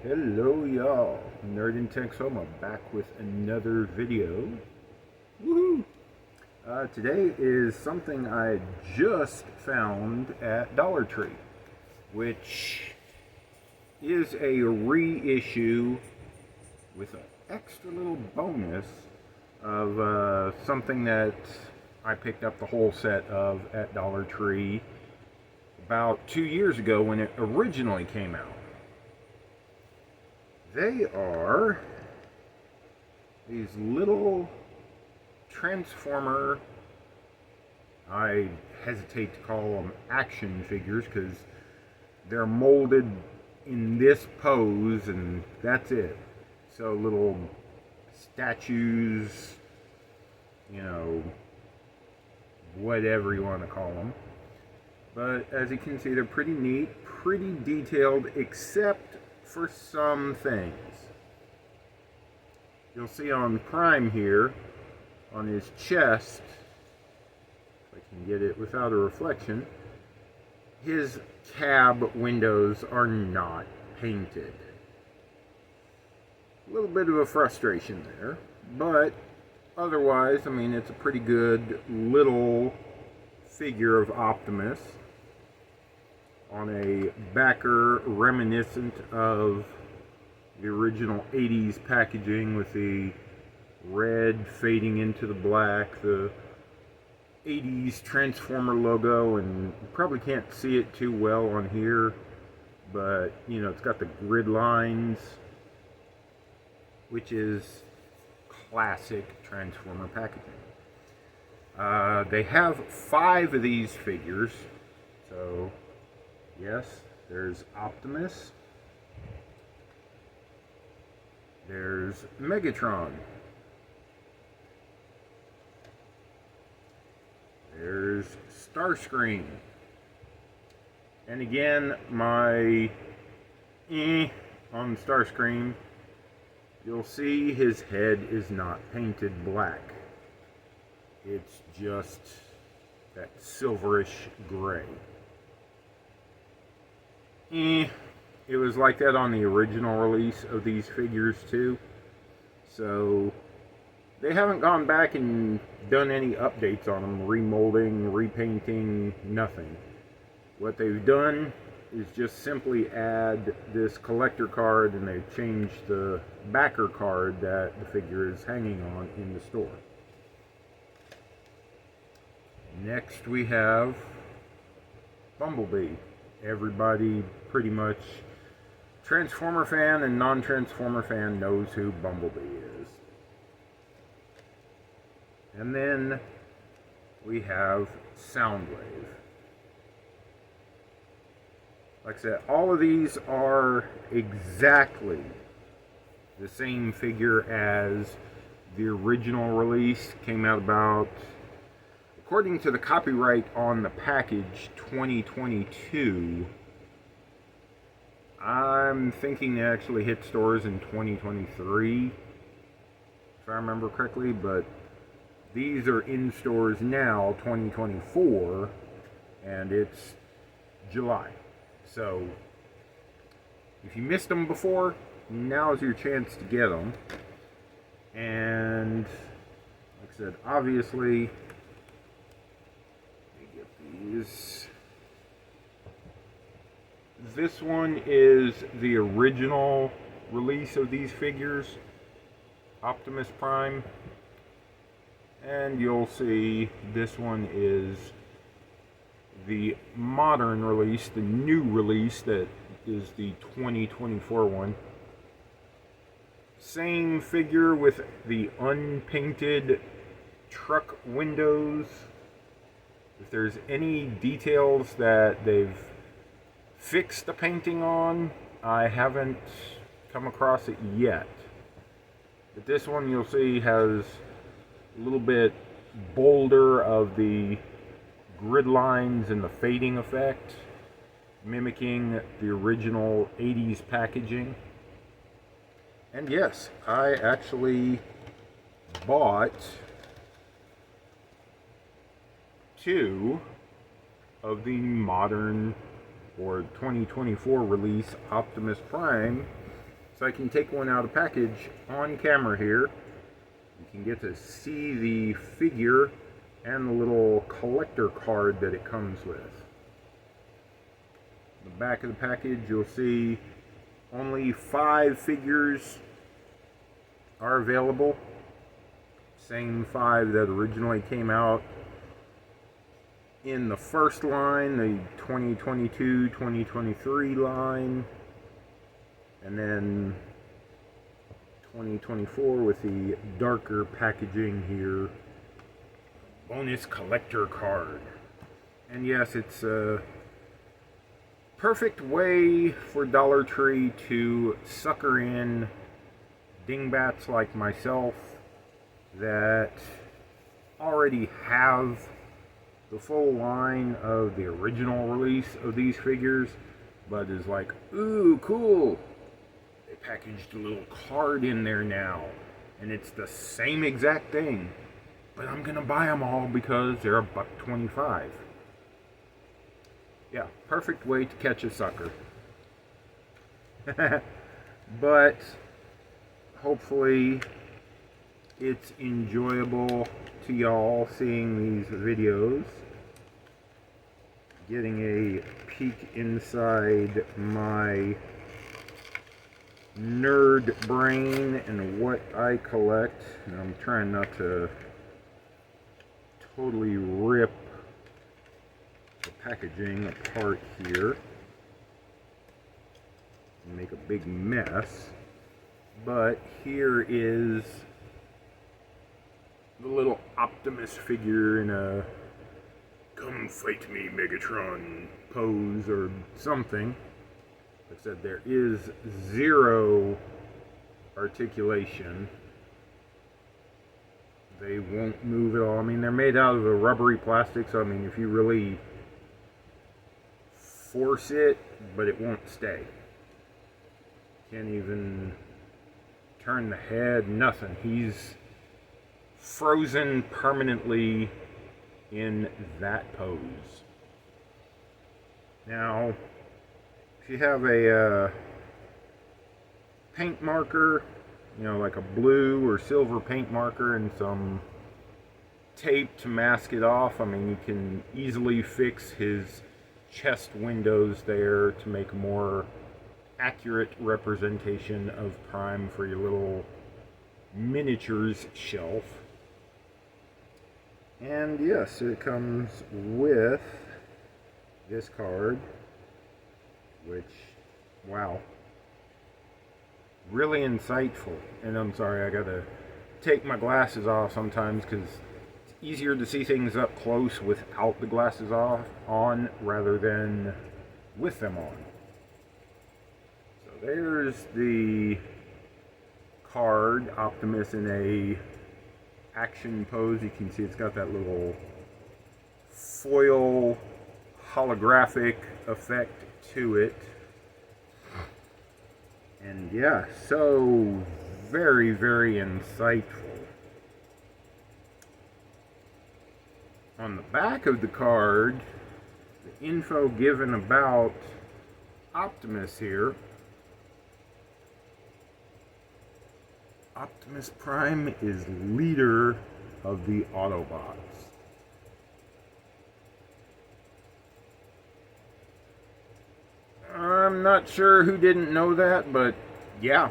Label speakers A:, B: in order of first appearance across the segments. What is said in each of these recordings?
A: Hello y'all, Nerd in Texoma back with another video. Woohoo! Today is something I just found at Dollar Tree, which is a reissue with an extra little bonus of something that I picked up the whole set of at Dollar Tree about 2 years ago when it originally came out. They are these little Transformer, I hesitate to call them action figures because they're molded in this pose and that's it. So little statues, whatever you want to call them. But as you can see, they're pretty neat, pretty detailed, except for some things. You'll see on Prime here, on his chest, if I can get it without a reflection, his cab windows are not painted. A little bit of a frustration there, but otherwise, it's a pretty good little figure of Optimus on a backer reminiscent of the original 80s packaging with the red fading into the black, the 80s Transformer logo, and you probably can't see it too well on here, but it's got the grid lines, which is classic Transformer packaging. They have 5 of these figures, so yes, there's Optimus, there's Megatron, there's Starscream, and again, my on Starscream, you'll see his head is not painted black. It's just that silverish gray. It was like that on the original release of these figures too. So they haven't gone back and done any updates on them, remolding, repainting, nothing. What they've done is just simply add this collector card, and they've changed the backer card that the figure is hanging on in the store. Next we have Bumblebee. Everybody pretty much, Transformer fan and non-Transformer fan, knows who Bumblebee is. And then we have Soundwave. Like I said, all of these are exactly the same figure as the original release. Came out about, according to the copyright on the package, 2022. I'm thinking they actually hit stores in 2023, if I remember correctly, but these are in stores now, 2024, and it's July. So, if you missed them before, now's your chance to get them. And, like I said, obviously, this one is the original release of these figures, Optimus Prime, and you'll see this one is the modern release, the new release that is the 2024 one. Same figure with the unpainted truck windows. If there's any details that they've fixed the painting on, I haven't come across it yet. But this one you'll see has a little bit bolder of the grid lines and the fading effect, mimicking the original 80s packaging. And yes, I actually bought 2 of the modern or 2024 release Optimus Prime So I can take one out of package on camera here. You can get to see the figure and the little collector card that it comes with. The back of the package, you'll see only 5 figures are available. Same 5 that originally came out in the first line, the 2022-2023 line, and then 2024 with the darker packaging here. Bonus collector card. And yes, it's a perfect way for Dollar Tree to sucker in dingbats like myself that already have the full line of the original release of these figures, but is like, ooh, cool, they packaged a little card in there now, and it's the same exact thing, but I'm gonna buy them all because they're $1.25. Yeah, perfect way to catch a sucker. But hopefully it's enjoyable to y'all seeing these videos, getting a peek inside my nerd brain and what I collect. And I'm trying not to totally rip the packaging apart here and make a big mess. But here is the little Optimus figure in a "come fight me Megatron" pose or something. Like I said, there is 0 articulation. They won't move at all. I mean, they're made out of a rubbery plastic, so I mean, if you really force it, but it won't stay. Can't even turn the head, nothing. He's frozen permanently in that pose. Now, if you have a paint marker, you know, like a blue or silver paint marker and some tape to mask it off, I mean, you can easily fix his chest windows there to make a more accurate representation of Prime for your little miniatures shelf. And yes, it comes with this card, which, wow, really insightful. And I'm sorry, I gotta take my glasses off sometimes because it's easier to see things up close without the glasses on rather than with them on. So there's the card, Optimus in a action pose. You can see it's got that little foil holographic effect to it. And yeah, so very, very insightful. On the back of the card, the info given about Optimus here. Optimus Prime is leader of the Autobots. I'm not sure who didn't know that, but yeah,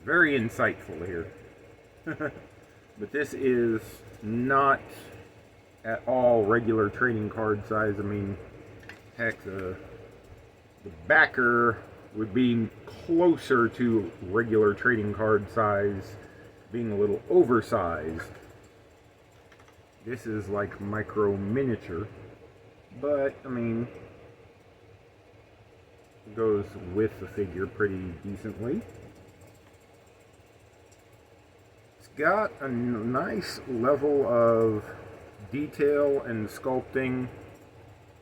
A: very insightful here. But this is not at all regular trading card size. I mean, heck, the backer would be closer to regular trading card size, being a little oversized. This is like micro miniature, but I mean, it goes with the figure pretty decently. It's got a nice level of detail and sculpting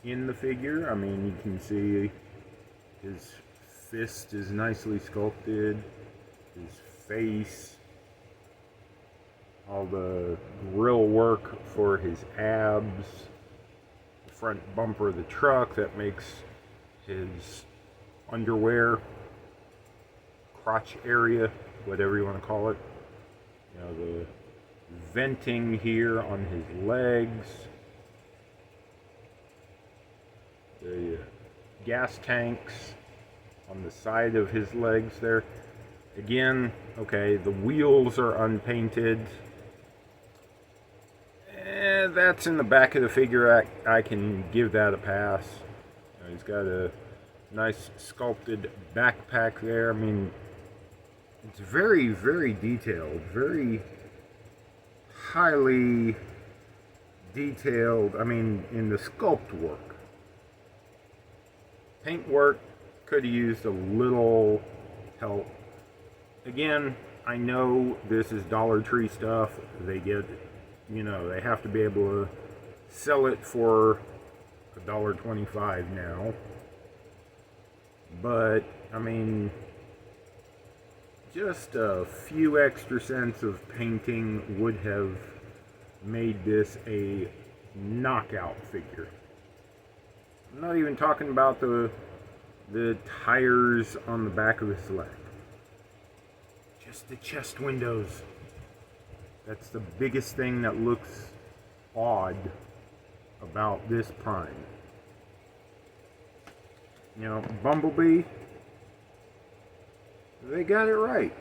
A: in the figure. I mean, you can see his fist is nicely sculpted, his face, all the grill work for his abs, the front bumper of the truck that makes his underwear crotch area, whatever you want to call it. You know, the venting here on his legs, the gas tanks on the side of his legs there. Again, okay, the wheels are unpainted. That's in the back of the figure. I can give that a pass. You know, he's got a nice sculpted backpack there. I mean, it's very, very detailed, very highly detailed. I mean, in the sculpt work. Paint work could have used a little help. Again, I know this is Dollar Tree stuff. They get, you know, they have to be able to sell it for $1.25 now. But, I mean, just a few extra cents of painting would have made this a knockout figure. I'm not even talking about the tires on the back of his leg. Just the chest windows. That's the biggest thing that looks odd about this Prime. You know, Bumblebee, they got it right.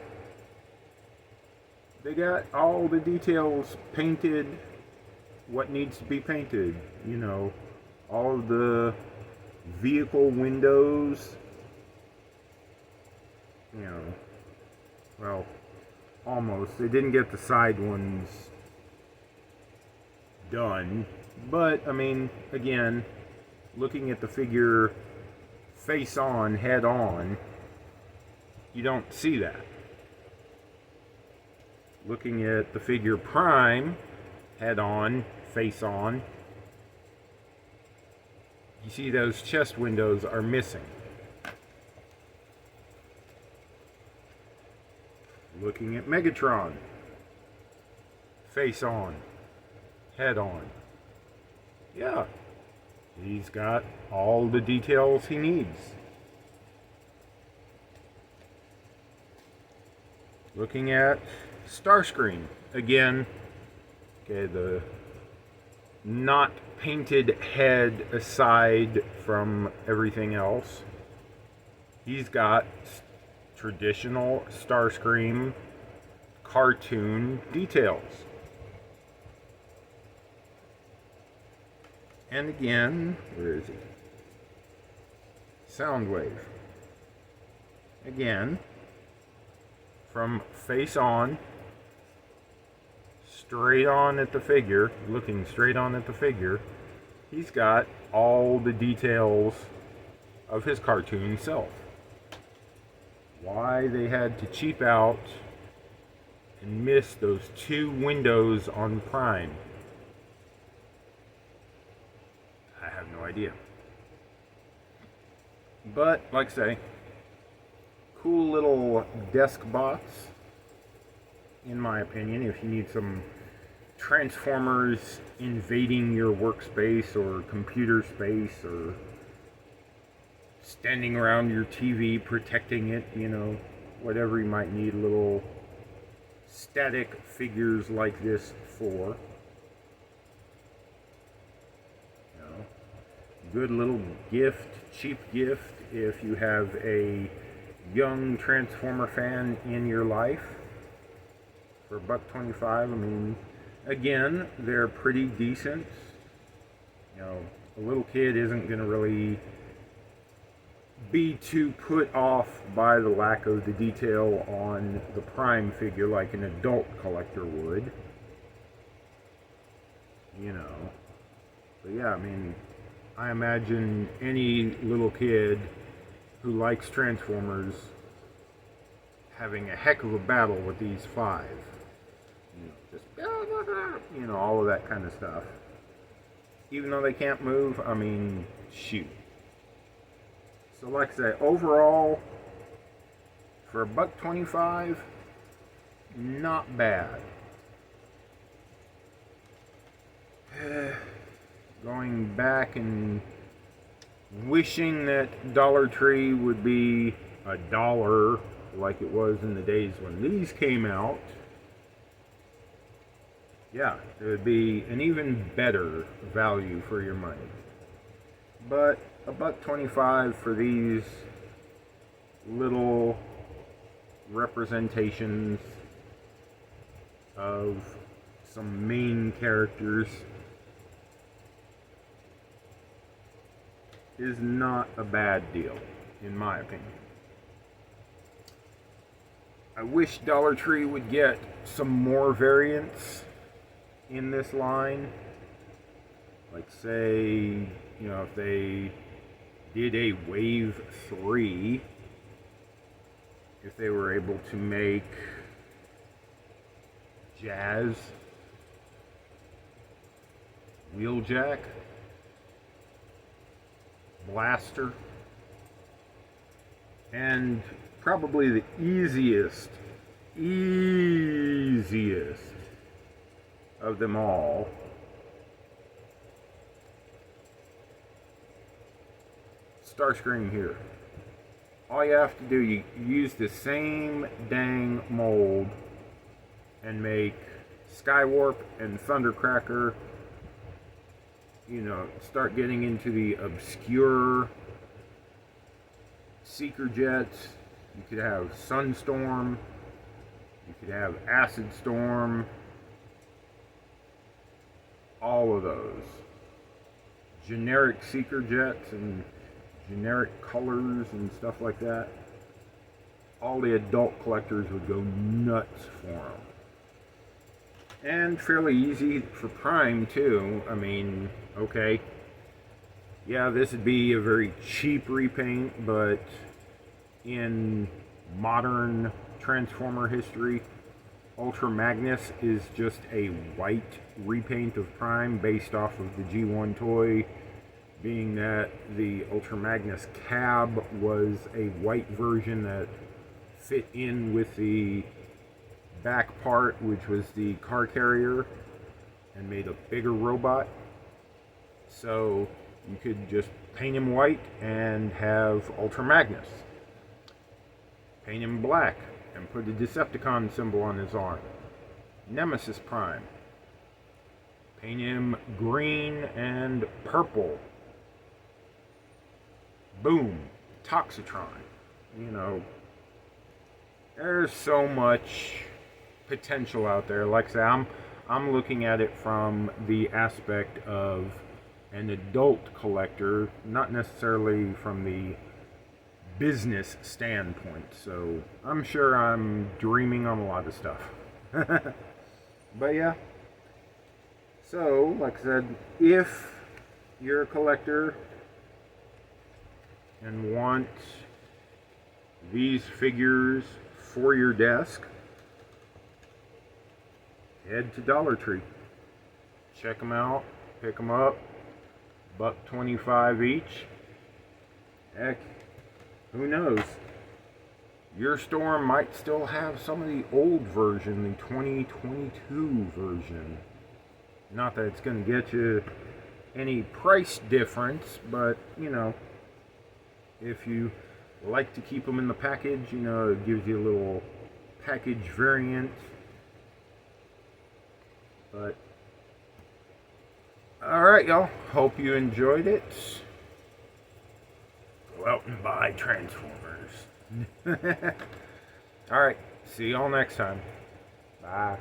A: They got all the details painted, what needs to be painted. You know, all of the vehicle windows, you know, well, almost. They didn't get the side ones done, but I mean, again, looking at the figure face on, head on, you don't see that. Looking at the figure Prime, head on, face on, you see those chest windows are missing. Looking at Megatron, face on, head on. Yeah, he's got all the details he needs. Looking at Starscream, again, okay, the not painted head aside from everything else, he's got traditional Starscream cartoon details. And again, where is he? Soundwave. Again, from face on, straight on at the figure, looking straight on at the figure, he's got all the details of his cartoon self. Why they had to cheap out and miss those two windows on Prime, I have no idea. But, like I say, cool little desk box, in my opinion, if you need some Transformers invading your workspace or computer space, or standing around your TV protecting it, you know, whatever you might need little static figures like this for. You know, good little gift, cheap gift if you have a young Transformer fan in your life. For $1.25, I mean, again, they're pretty decent. You know, a little kid isn't going to really be too put off by the lack of the detail on the Prime figure like an adult collector would. You know. But yeah, I mean, I imagine any little kid who likes Transformers having a heck of a battle with these five. You know, just, you know, all of that kind of stuff. Even though they can't move, I mean, shoot. So like I say, overall, for $1.25, not bad. Going back and wishing that Dollar Tree would be $1 like it was in the days when these came out, yeah, it would be an even better value for your money. But $1.25 for these little representations of some main characters is not a bad deal, in my opinion. I wish Dollar Tree would get some more variants in this line. Like, say, if they did a Wave 3, if they were able to make Jazz, Wheeljack, Blaster, and probably the easiest of them all, Starscream here. All you have to do, you use the same dang mold and make Skywarp and Thundercracker, start getting into the obscure Seeker Jets. You could have Sunstorm, you could have Acid Storm, all of those. Generic Seeker Jets and generic colors and stuff like that. All the adult collectors would go nuts for them. And fairly easy for Prime too. I mean, okay, yeah, this would be a very cheap repaint, but in modern Transformer history, Ultra Magnus is just a white repaint of Prime based off of the G1 toy, being that the Ultra Magnus cab was a white version that fit in with the back part, which was the car carrier, and made a bigger robot. So you could just paint him white and have Ultra Magnus. Paint him black and put a Decepticon symbol on his arm. Nemesis Prime. Paint him green and purple. Boom. Toxitron. There's so much potential out there. Like I say, I'm looking at it from the aspect of an adult collector, not necessarily from the business standpoint. So I'm sure I'm dreaming on a lot of stuff. But yeah. So, like I said, if you're a collector and want these figures for your desk, head to Dollar Tree. Check them out, pick them up, $1.25 each. Heck, who knows? Your store might still have some of the old version, the 2022 version. Not that it's going to get you any price difference, but, if you like to keep them in the package, it gives you a little package variant. But, alright, y'all. Hope you enjoyed it. Go out and buy Transformers. Alright, see y'all next time. Bye.